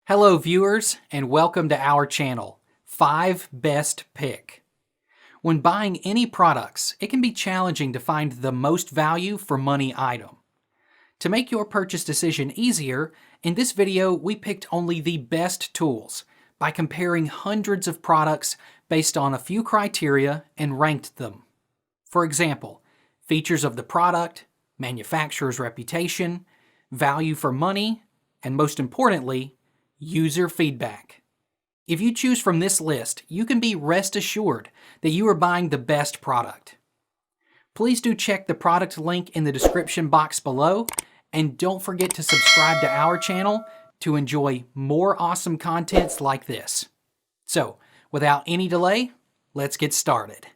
Hello viewers, and welcome to our channel, 5 Best Pick. When buying any products, it can be challenging to find the most value for money item. To make your purchase decision easier, in this video we picked only the best tools by comparing hundreds of products based on a few criteria and ranked them. For example, features of the product, manufacturer's reputation, value for money, and most importantly, user feedback. If you choose from this list, you can be rest assured that you are buying the best product. Please do check the product link in the description box below, and don't forget to subscribe to our channel to enjoy more awesome contents like this. So, without any delay, let's get started.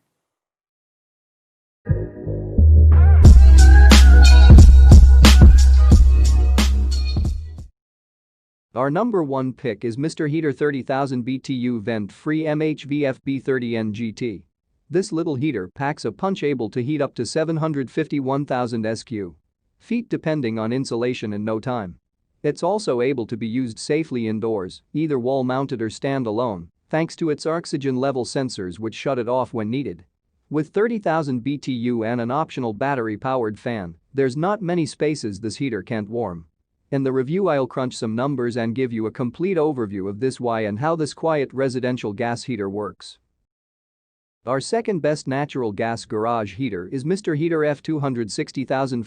Our number one pick is Mr. Heater 30,000 BTU vent-free MHVFB30N GT. This little heater packs a punch, able to heat up to 751,000 sq-feet depending on insulation in no time. It's also able to be used safely indoors, either wall-mounted or stand-alone, thanks to its oxygen level sensors which shut it off when needed. With 30,000 BTU and an optional battery-powered fan, there's not many spaces this heater can't warm. In the review I'll crunch some numbers and give you a complete overview of this, why and how this quiet residential gas heater works. Our second best natural gas garage heater is Mr. Heater F260560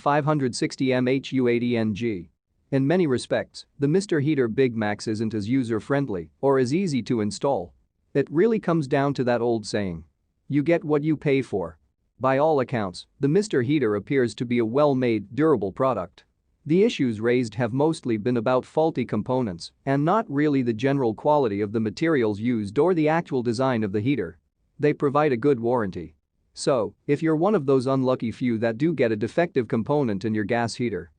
MHU80NG. In many respects, the Mr. Heater Big Max isn't as user-friendly or as easy to install. It really comes down to that old saying, you get what you pay for. By all accounts, the Mr. Heater appears to be a well-made, durable product. The issues raised have mostly been about faulty components and not really the general quality of the materials used or the actual design of the heater. They provide a good warranty. So, if you're one of those unlucky few that do get a defective component in your gas heater,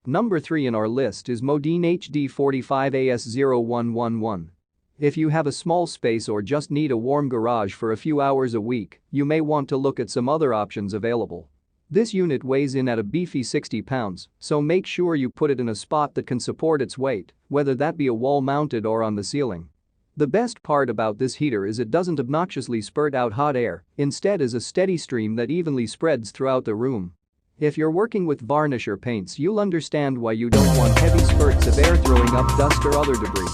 number 3 in our list is Modine HD45 AS0111. If you have a small space or just need a warm garage for a few hours a week, you may want to look at some other options available. This unit weighs in at a beefy 60 pounds, so make sure you put it in a spot that can support its weight, whether that be a wall-mounted or on the ceiling. The best part about this heater is it doesn't obnoxiously spurt out hot air, instead is a steady stream that evenly spreads throughout the room. If you're working with varnish or paints, you'll understand why you don't want heavy spurts of air throwing up dust or other debris.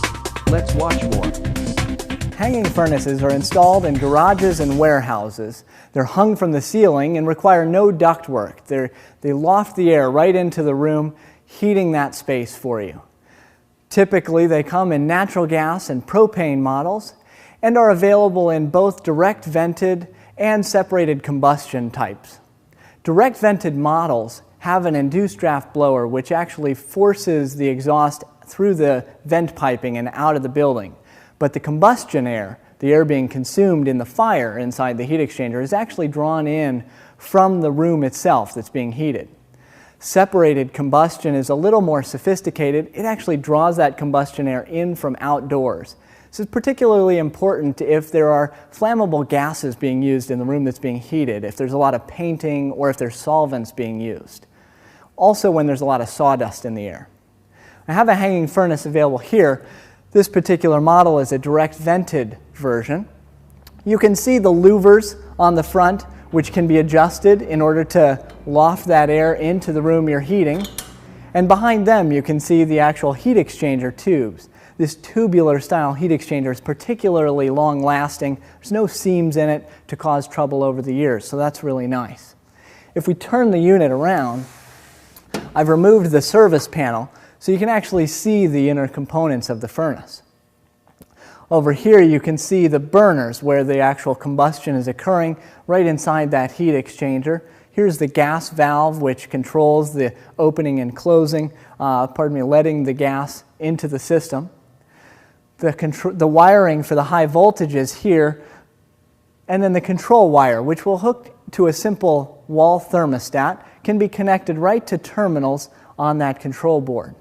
Let's watch more. Hanging furnaces are installed in garages and warehouses. They're hung from the ceiling and require no ductwork. They loft the air right into the room, heating that space for you. Typically, they come in natural gas and propane models and are available in both direct vented and separated combustion types. Direct vented models have an induced draft blower which actually forces the exhaust through the vent piping and out of the building. But the combustion air, the air being consumed in the fire inside the heat exchanger, is actually drawn in from the room itself that's being heated. Separated combustion is a little more sophisticated. It actually draws that combustion air in from outdoors. This is particularly important if there are flammable gases being used in the room that's being heated, if there's a lot of painting or if there's solvents being used. Also when there's a lot of sawdust in the air. I have a hanging furnace available here. This particular model is a direct vented version. You can see the louvers on the front, which can be adjusted in order to loft that air into the room you're heating. And behind them you can see the actual heat exchanger tubes. This tubular style heat exchanger is particularly long lasting. There's no seams in it to cause trouble over the years, so that's really nice. If we turn the unit around, I've removed the service panel so you can actually see the inner components of the furnace. Over here you can see the burners where the actual combustion is occurring right inside that heat exchanger. Here's the gas valve which controls the opening and closing, letting the gas into the system. The wiring for the high voltage is here, and then the control wire, which will hook to a simple wall thermostat, can be connected right to terminals on that control board.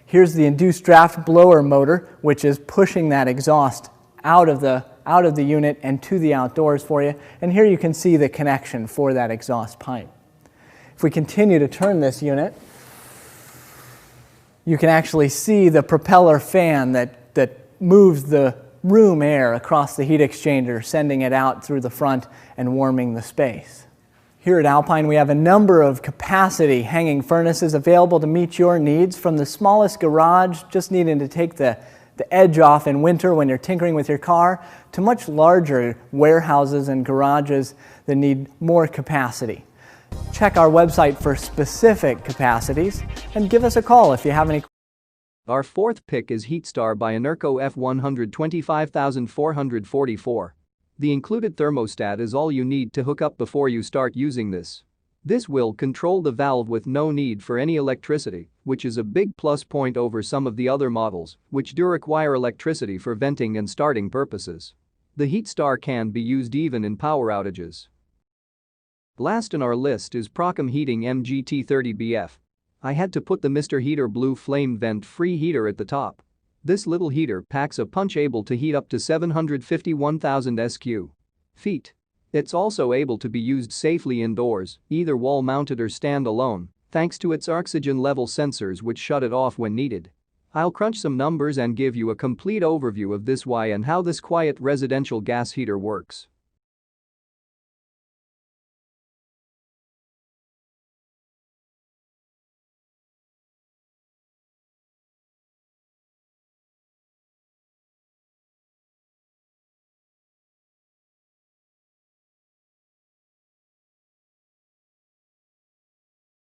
Here's the induced draft blower motor, which is pushing that exhaust out of the unit and to the outdoors for you. And here you can see the connection for that exhaust pipe. If we continue to turn this unit, you can actually see the propeller fan that moves the room air across the heat exchanger, sending it out through the front and warming the space. Here at Alpine, we have a number of capacity hanging furnaces available to meet your needs, from the smallest garage, just needing to take the edge off in winter when you're tinkering with your car, to much larger warehouses and garages that need more capacity. Check our website for specific capacities and give us a call if you have any questions. Our fourth pick is Heatstar by Enerco F125444. The included thermostat is all you need to hook up before you start using this. This will control the valve with no need for any electricity, which is a big plus point over some of the other models, which do require electricity for venting and starting purposes. The Heatstar can be used even in power outages. Last on our list is Procum Heating MGT30BF. I had to put the Mr. Heater Blue Flame Vent-Free Heater at the top. This little heater packs a punch able to heat up to 751,000 sq-feet. It's also able to be used safely indoors, either wall-mounted or stand-alone, thanks to its oxygen level sensors which shut it off when needed. I'll crunch some numbers and give you a complete overview of this why and how this quiet residential gas heater works.